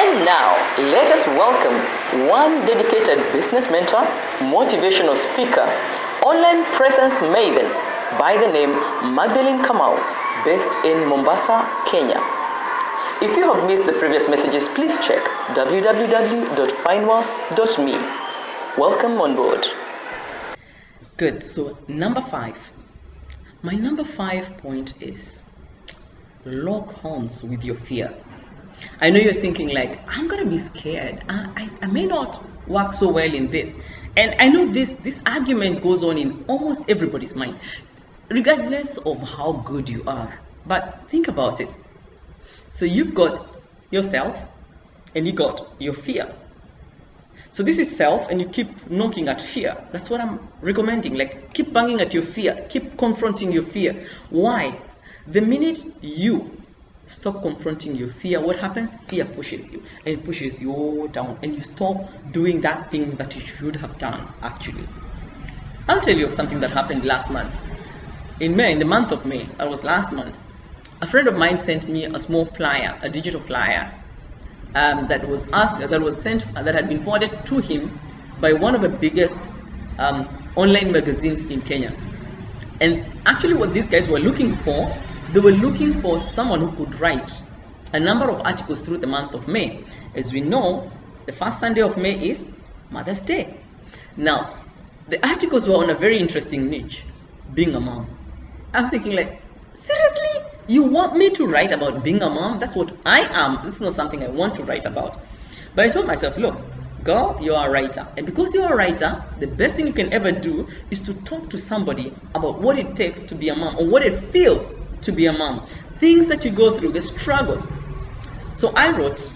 And now, let us welcome one dedicated business mentor, motivational speaker, online presence maven by the name Magdalene Kamau, based in Mombasa, Kenya. If you have missed the previous messages, please check www.finewealth.me. Welcome on board. Good. So number 5. My number 5 point is lock horns with your fear. I know you're thinking like, I'm gonna be scared. I may not work so well in this. And I know this argument goes on in almost everybody's mind, regardless of how good you are. But think about it. So you've got yourself and you got your fear. So this is self, and you keep knocking at fear. That's what I'm recommending. Like, keep banging at your fear. Keep confronting your fear. Why? The minute you stop confronting your fear, what happens? Fear pushes you, and it pushes you all down, and you stop doing that thing that you should have done, actually. I'll tell you of something that happened last month. In May, in the month of May, that was last month, a friend of mine sent me a small flyer, a digital flyer, that had been forwarded to him by one of the biggest online magazines in Kenya. And actually what these guys were looking for, they were looking for someone who could write a number of articles through the month of May. As we know, the first Sunday of May is Mother's Day. Now, the articles were on a very interesting niche, being a mom. I'm thinking like, seriously? You want me to write about being a mom? That's what I am. This is not something I want to write about. But I told myself, look, girl, you are a writer. And because you're a writer, the best thing you can ever do is to talk to somebody about what it takes to be a mom, or what it feels to be a mom. Things that you go through, the struggles. So I wrote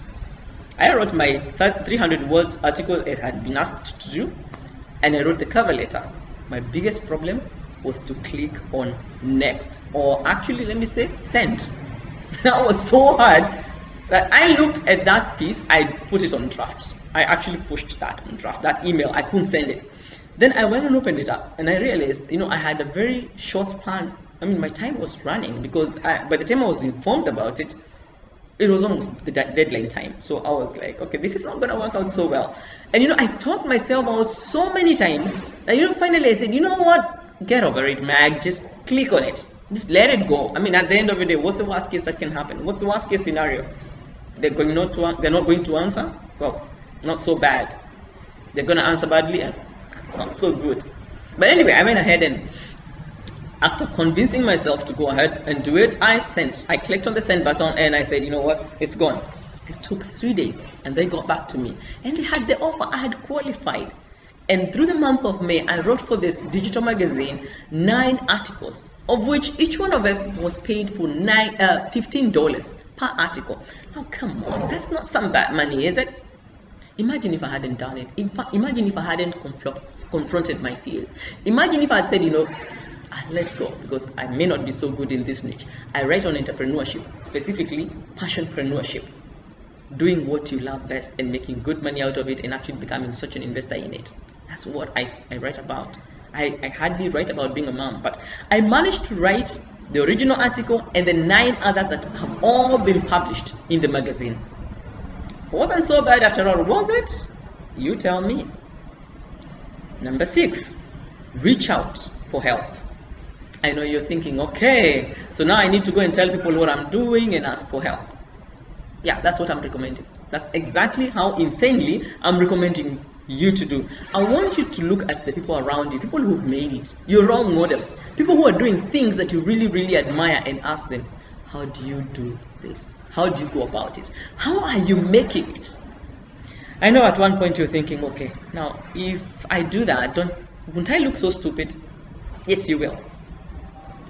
my 300 words article it had been asked to do, and I wrote the cover letter. My biggest problem was to click on next, or actually let me say send. That was so hard that I looked at that piece, I put it on draft. I actually pushed that on draft, that email, I couldn't send it. Then I went and opened it up, and I realized, I had a very short span. I mean, my time was running, because by the time I was informed about it, it was almost the deadline time. So I was like, okay, this is not gonna work out so well. And I talked myself out so many times that finally I said, you know what? Get over it, Mag. Just click on it. Just let it go. I mean, at the end of the day, what's the worst case that can happen? What's the worst case scenario? They're not going to answer? Well, not so bad. They're going to answer badly? It's not so good. But anyway, I went ahead, and after convincing myself to go ahead and do it, I sent. I clicked on the send button, and I said, you know what? It's gone. It took 3 days, and they got back to me. And they had the offer. I had qualified. And through the month of May, I wrote for this digital magazine 9 articles, of which each one of them was paid for $15 per article. Now, come on, that's not some bad money, is it? Imagine if I hadn't done it. Imagine if I hadn't confronted my fears. Imagine if I had said, I let go, because I may not be so good in this niche. I write on entrepreneurship, specifically passionpreneurship. Doing what you love best and making good money out of it, and actually becoming such an investor in it. That's what I write about. I hardly write about being a mom, but I managed to write the original article and the 9 others that have all been published in the magazine. It wasn't so bad after all, was it? You tell me. Number 6, reach out for help. I know you're thinking, okay, so now I need to go and tell people what I'm doing and ask for help. Yeah, that's what I'm recommending. That's exactly how insanely I'm recommending you to do. I want you to look at the people around you, people who've made it, your role models, people who are doing things that you really, really admire, and ask them, how do you do this? How do you go about it? How are you making it? I know at one point you're thinking, okay, now if I do that, won't I look so stupid? Yes, you will.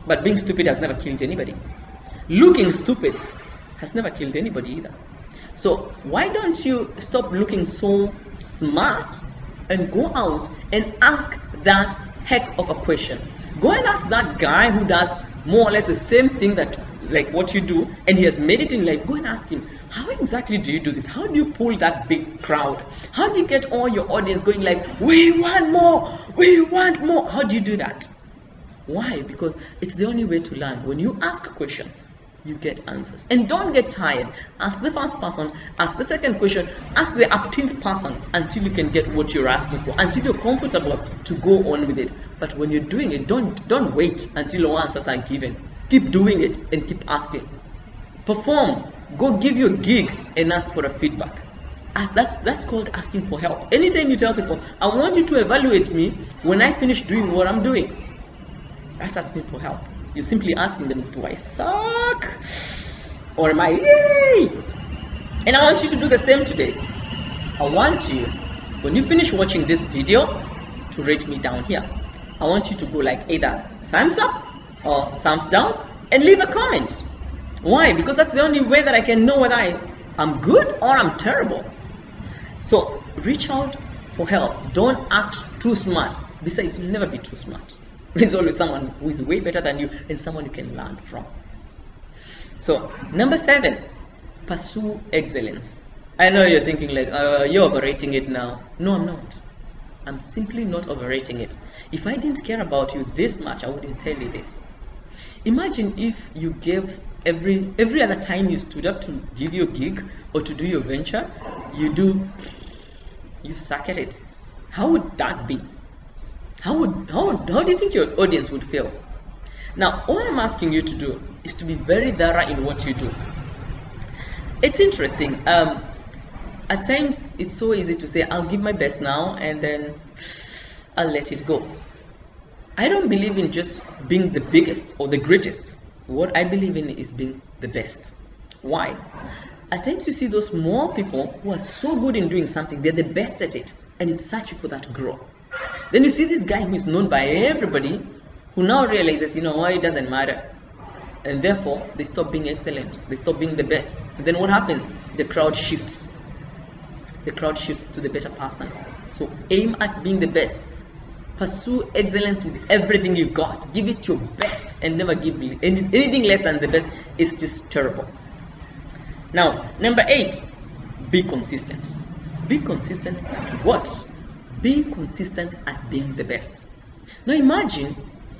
But being stupid has never killed anybody. Looking stupid has never killed anybody either. So why don't you stop looking so smart and go out and ask that heck of a question? Go and ask that guy who does more or less the same thing like what you do, and he has made it in life. Go and ask him, how exactly do you do this? How do you pull that big crowd? How do you get all your audience going like, we want more, we want more? How do you do that? Why? Because it's the only way to learn. When you ask questions, you get answers. And don't get tired. Ask the first person, ask the second question, ask the 18th person until you can get what you're asking for, until you're comfortable to go on with it. But when you're doing it, don't wait until all answers are given. Keep doing it and keep asking. Perform. Go give your gig and ask for a feedback. That's called asking for help. Anytime you tell people, I want you to evaluate me when I finish doing what I'm doing, that's asking for help. You're simply asking them, do I suck? Or am I yay? And I want you to do the same today. I want you, when you finish watching this video, to rate me down here. I want you to go like either thumbs up or thumbs down and leave a comment. Why? Because that's the only way that I can know whether I'm good or I'm terrible. So reach out for help. Don't act too smart. Besides, you'll never be too smart. There's always someone who is way better than you and someone you can learn from. So number 7, pursue excellence. I know you're thinking like, you're overrating it now. No, I'm not. I'm simply not overrating it. If I didn't care about you this much, I wouldn't tell you this. Imagine if you gave every other time you stood up to give your gig or to do your venture, you suck at it. How would that be? How do you think your audience would feel? Now, all I'm asking you to do is to be very thorough in what you do. It's interesting. At times, it's so easy to say, I'll give my best now, and then I'll let it go. I don't believe in just being the biggest or the greatest. What I believe in is being the best. Why? At times you see those small people who are so good in doing something, they're the best at it, and it's such for that to grow. Then you see this guy who is known by everybody, who now realizes, it doesn't matter. And therefore, they stop being excellent. They stop being the best. And then what happens? The crowd shifts. The crowd shifts to the better person. So aim at being the best. Pursue excellence with everything you got. Give it your best and never give anything less than the best. It's just terrible. Now, number 8, be consistent. Be consistent to what? Be consistent at being the best. Now imagine,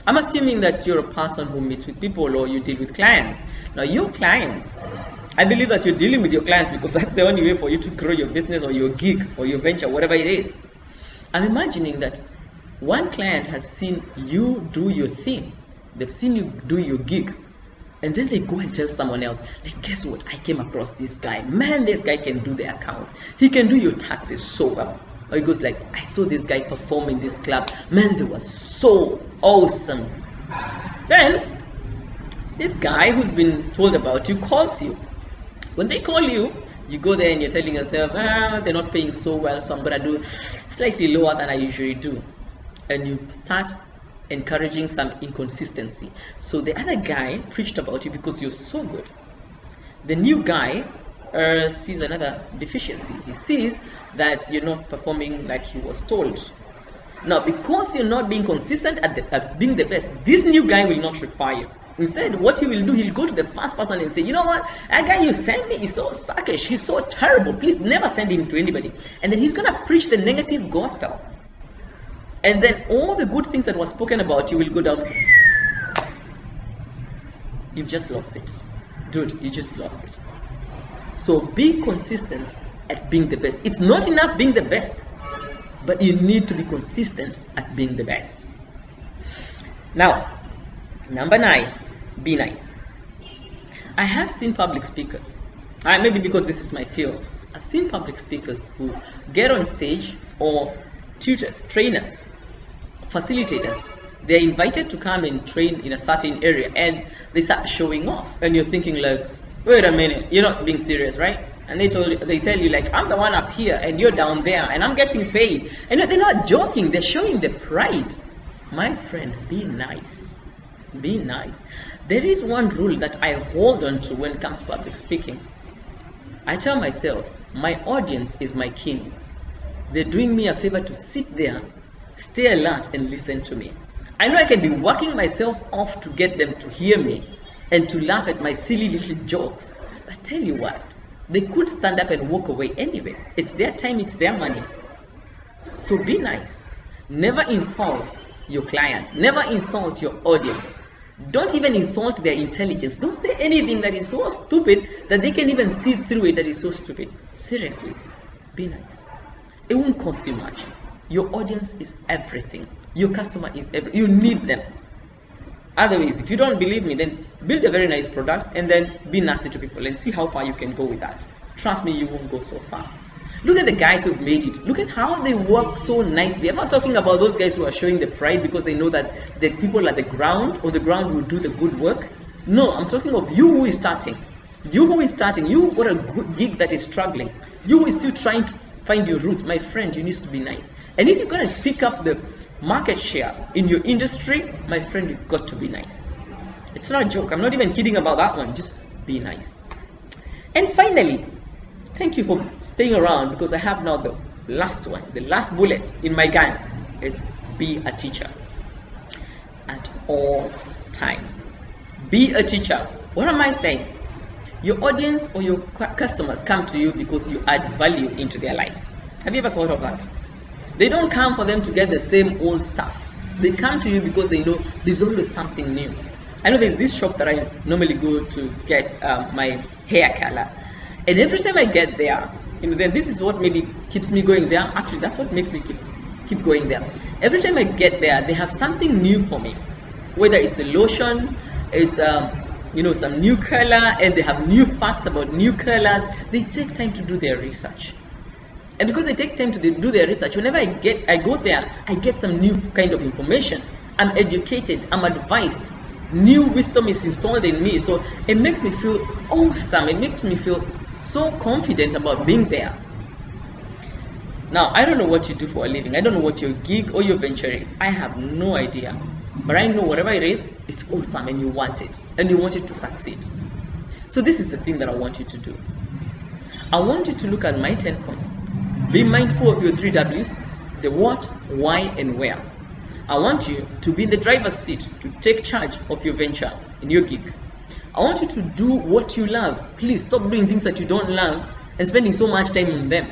I'm assuming that you're a person who meets with people or you deal with clients. Now your clients, I believe that you're dealing with your clients because that's the only way for you to grow your business or your gig or your venture, whatever it is. I'm imagining that one client has seen you do your thing. They've seen you do your gig. And then they go and tell someone else, like, guess what? I came across this guy. Man, this guy can do the accounts. He can do your taxes so well. Or he goes like, I saw this guy perform in this club. Man, they were so awesome. Then, this guy who's been told about you calls you. When they call you, you go there and you're telling yourself, they're not paying so well, so I'm going to do slightly lower than I usually do. And you start encouraging some inconsistency. So the other guy preached about you because you're so good. The new guy sees another deficiency. He sees that you're not performing like he was told. Now, because you're not being consistent at being the best, this new guy will not require you. Instead, what he will do, he'll go to the first person and say, you know what, that guy you sent me is so suckish, he's so terrible, please never send him to anybody. And then he's going to preach the negative gospel. And then all the good things that were spoken about you will go down. You've just lost it. Dude, you just lost it. So be consistent at being the best. It's not enough being the best, but you need to be consistent at being the best. Now, number 9, be nice. I have seen public speakers, maybe because this is my field, I've seen public speakers who get on stage, or tutors, trainers, facilitators, they're invited to come and train in a certain area and they start showing off, and you're thinking like, wait a minute, you're not being serious, right? And they tell you like, I'm the one up here and you're down there and I'm getting paid. And they're not joking, they're showing the pride. My friend, be nice. Be nice. There is one rule that I hold on to when it comes to public speaking. I tell myself, my audience is my king. They're doing me a favor to sit there, stay alert and listen to me. I know I can be working myself off to get them to hear me and to laugh at my silly little jokes. But tell you what, they could stand up and walk away anyway. It's their time, it's their money. So be nice. Never insult your client. Never insult your audience. Don't even insult their intelligence. Don't say anything that is so stupid that they can even see through it that is so stupid. Seriously, be nice. It won't cost you much. Your audience is everything. Your customer is everything. You need them. Otherwise, if you don't believe me, then build a very nice product and then be nasty to people and see how far you can go with that. Trust me, you won't go so far. Look at the guys who've made it. Look at how they work so nicely. I'm not talking about those guys who are showing the pride because they know that the people at the ground or the ground will do the good work. No, I'm talking of you who is starting. You who is starting, you got a good gig that is struggling. You who is still trying to find your roots. My friend, you need to be nice. And if you're going to pick up the market share in your industry, my friend, you've got to be nice. It's not a joke. I'm not even kidding about that one. Just be nice. And finally, thank you for staying around because I have now the last one. The last bullet in my gun is be a teacher at all times. Be a teacher. What am I saying? Your audience or your customers come to you because you add value into their lives. Have you ever thought of that? They don't come for them to get the same old stuff. They come to you because they know there's always something new. I know there's this shop that I normally go to get my hair color. And every time I get there, then this is what maybe keeps me going there. Actually, that's what makes me keep going there. Every time I get there, they have something new for me. Whether it's a lotion, it's some new color, and they have new facts about new colors. They take time to do their research. And because they take time to do their research, whenever I go there, I get some new kind of information. I'm educated, I'm advised. New wisdom is installed in me. So it makes me feel awesome. It makes me feel so confident about being there. Now, I don't know what you do for a living. I don't know what your gig or your venture is. I have no idea. But I know whatever it is, it's awesome and you want it. And you want it to succeed. So this is the thing that I want you to do. I want you to look at my 10 points. Be mindful of your 3 W's, the what, why, and where. I want you to be in the driver's seat, to take charge of your venture in your gig. I want you to do what you love. Please stop doing things that you don't love and spending so much time on them.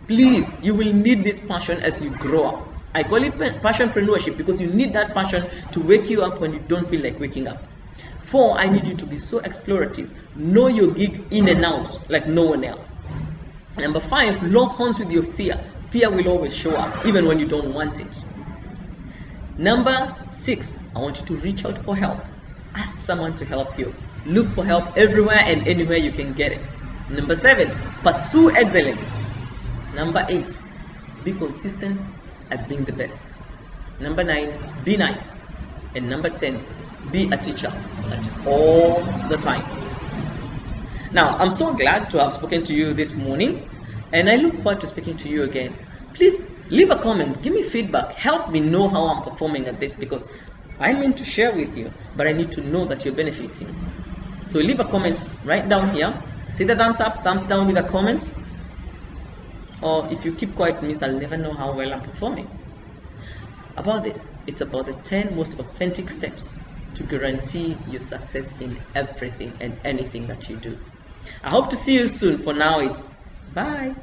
Please, you will need this passion as you grow up. I call it passionpreneurship because you need that passion to wake you up when you don't feel like waking up. 4, I need you to be so explorative. Know your gig in and out like no one else. Number 5, lock horns with your fear. Fear will always show up even when you don't want it. Number 6, I want you to reach out for help. Ask someone to help you. Look for help everywhere and anywhere you can get it. Number 7, pursue excellence. Number 8, be consistent at being the best. Number 9, be nice. And number 10, be a teacher at all the time. Now, I'm so glad to have spoken to you this morning, and I look forward to speaking to you again. Please leave a comment, give me feedback, help me know how I'm performing at this because I mean to share with you, but I need to know that you're benefiting. So leave a comment right down here. See the thumbs up, thumbs down with a comment. Or if you keep quiet, it means I'll never know how well I'm performing. About this, it's about the 10 most authentic steps to guarantee your success in everything and anything that you do. I hope to see you soon. For now, it's bye.